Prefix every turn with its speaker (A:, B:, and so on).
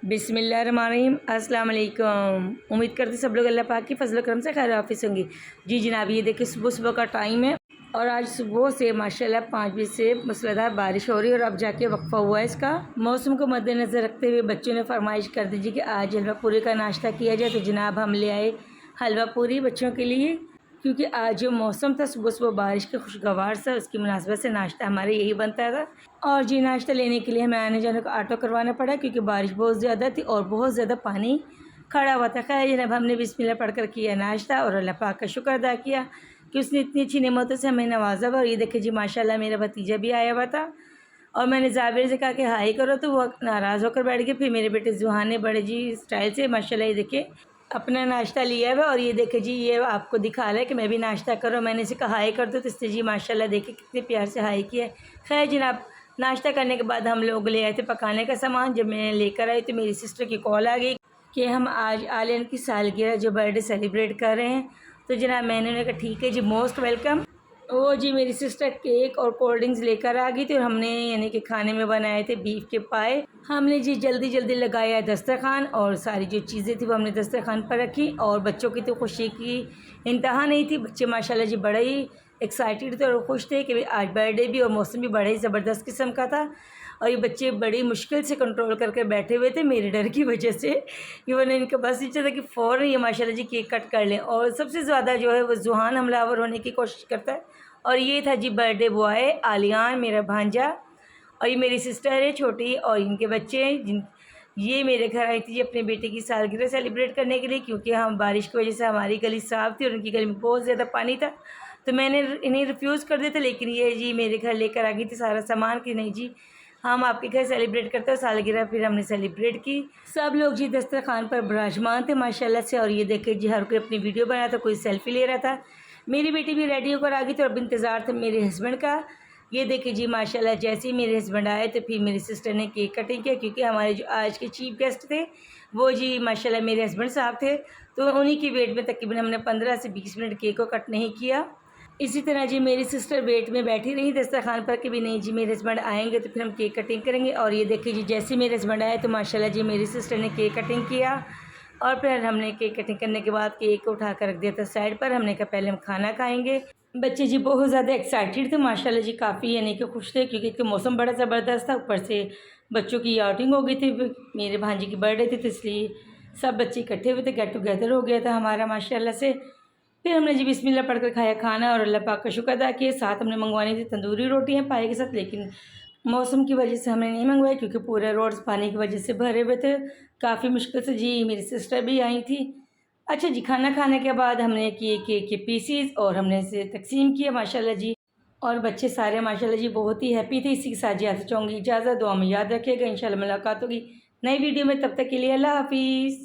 A: बिस्मिल्लाहिर्रहमानिर्रहीम। अस्सलाम वालेकुम। उम्मीद करती सब लोग अल्लाह पाक की फजल करम से खैर ऑफिस होंगी। जी जनाब, ये देखिए सुबह सुबह का टाइम है और आज सुबह से माशाल्लाह 5 बजे से मूसलाधार बारिश हो रही है और अब जाके वक्फा हुआ है इसका। मौसम को मद्देनज़र रखते हुए बच्चों ने फरमाइश कर दी कि आज हलवा पूरी का नाश्ता किया जाए, तो जनाब हम ले आए हलवा पूरी बच्चों के लिए, क्योंकि आज जो मौसम था सुबह सुबह बारिश के खुशगवार सा, उसकी मुनासबत से नाश्ता हमारे यही बनता था। और जी नाश्ता लेने के लिए हमें आने जाने को ऑटो करवाना पड़ा, क्योंकि बारिश बहुत ज़्यादा थी और बहुत ज़्यादा पानी खड़ा हुआ था। खैर जनाब हमने बिस्मिल्लाह पढ़कर किया नाश्ता और अल्लाह पाक का शुक्र अदा किया कि उसने इतनी अच्छी नेमतों से हमें नवाजा हुआ। और ये देखिए जी माशाल्लाह मेरा भतीजा भी आया हुआ था और मैंने जाबिर से कहा कि हाई करो, तो वो नाराज़ होकर बैठ गए। फिर मेरे बेटे जुहान ने बड़े जी स्टाइल से माशाल्लाह ये देखिए अपना नाश्ता लिया हुआ और ये देखे जी ये आपको दिखा रहा है कि मैं भी नाश्ता करो। मैंने इसे कहा हाई कर दो, तो इससे जी माशाल्लाह देखिए कितने प्यार से हाई किया है। खैर जनाब नाश्ता करने के बाद हम लोग ले आए थे पकाने का सामान। जब मैं लेकर आई तो मेरी सिस्टर की कॉल आ गई कि हम आज आलियन की सालगिरह जो बर्थडे सेलिब्रेट कर रहे हैं। तो जनाब मैंने उन्हें कहा ठीक है जी, मोस्ट वेलकम। वो जी मेरी सिस्टर केक और कोल्ड ड्रिंक्स लेकर आ गई थी और हमने यानी कि खाने में बनाए थे बीफ के पाए। हमने जी जल्दी जल्दी लगाया दस्तरखान और सारी जो चीज़ें थी वो हमने दस्तरखान पर रखी। और बच्चों की तो खुशी की इंतहा नहीं थी। बच्चे माशाल्लाह जी बड़े ही एक्साइटेड थे और खुश थे कि आज बर्थडे भी और मौसम भी बड़ा ही ज़बरदस्त किस्म का था। और ये बच्चे बड़ी मुश्किल से कंट्रोल करके बैठे हुए थे मेरे डर की वजह से, कि मैंने इनका बस इच्छा था कि फ़ौरन ये माशाल्लाह जी केक कट कर लें। और सबसे ज़्यादा जो है वो जुहान हमलावर होने की कोशिश करता है। और ये था जी बर्थडे बॉय आलियान मेरा भांजा, और ये मेरी सिस्टर है छोटी और इनके बच्चे हैं जिन ये मेरे घर आई थी जी अपने बेटे की सालगिरह सेलिब्रेट करने के लिए, क्योंकि हम बारिश की वजह से हमारी गली साफ़ थी और उनकी गली में बहुत ज़्यादा पानी था। तो मैंने इन्हें रिफ्यूज़ कर दिया था, लेकिन ये जी मेरे घर लेकर आ गई थी सारा सामान कि नहीं जी हम आपके घर सेलिब्रेट करते हैं सालगिरह। फिर हमने सेलिब्रेट की। सब लोग जी दस्तरखान पर विराजमान थे माशाल्लाह से। और ये देखे जी हर कोई अपनी वीडियो बना था, कोई सेल्फी ले रहा था। मेरी बेटी भी रेडी होकर आ गई थी और अब इंतज़ार था मेरे हस्बैंड का। ये देखिए जी माशाल्लाह जैसे ही मेरे हस्बैंड आए तो फिर मेरी सिस्टर ने केक कटिंग किया, क्योंकि हमारे जो आज के चीफ गेस्ट थे वो जी माशाल्लाह मेरे हस्बैंड साहब थे। तो उन्हीं की वेट में तकरीबन हमने 15 से 20 मिनट केक को कट नहीं किया। इसी तरह जी मेरी सिस्टर वेट में बैठी रही दस्तरखान पर कि भी नहीं जी मेरे हस्बैंड आएंगे तो फिर हम केक कटिंग करेंगे। और ये देखिए जी जैसे मेरे हस्बैंड आए तो माशाल्लाह जी मेरी सिस्टर ने केक कटिंग किया और फिर हमने केक कटिंग करने के बाद केक को उठा कर रख दिया था साइड पर। हमने कहा पहले हम खाना खाएंगे। बच्चे जी बहुत ज़्यादा एक्साइटेड थे माशाल्लाह जी, काफ़ी यानी कि खुश थे, क्योंकि तो मौसम बड़ा ज़बरदस्त था। ऊपर से बच्चों की आउटिंग हो गई थी, मेरे भांजी की बर्थडे थी, तो इसलिए सब बच्चे इकट्ठे हुए थे, गेट टुगेदर हो गया था हमारा माशाल्लाह से। फिर हमने जी बिस्मिल्लाह पढ़कर खाया खाना और अल्लाह पाक का शुक्र अदा किया। साथ हमने मंगवानी थी तंदूरी रोटियाँ पाए के साथ, लेकिन मौसम की वजह से हमने नहीं मंगवाई, क्योंकि पूरे रोड्स पानी की वजह से भरे हुए थे। काफ़ी मुश्किल से जी मेरी सिस्टर भी आई थी। अच्छा जी खाना खाने के बाद हमने किए केक के पीसीज और हमने इसे तकसीम किया माशाल्लाह जी। और बच्चे सारे माशाल्लाह जी बहुत ही हैप्पी थे। इसी के साथ जी आपसे चाहूँगी इजाज़त, दुआ में याद रखिएगा। इंशाल्लाह मुलाकात होगी नई वीडियो में, तब तक के लिए अल्लाह हाफिज़।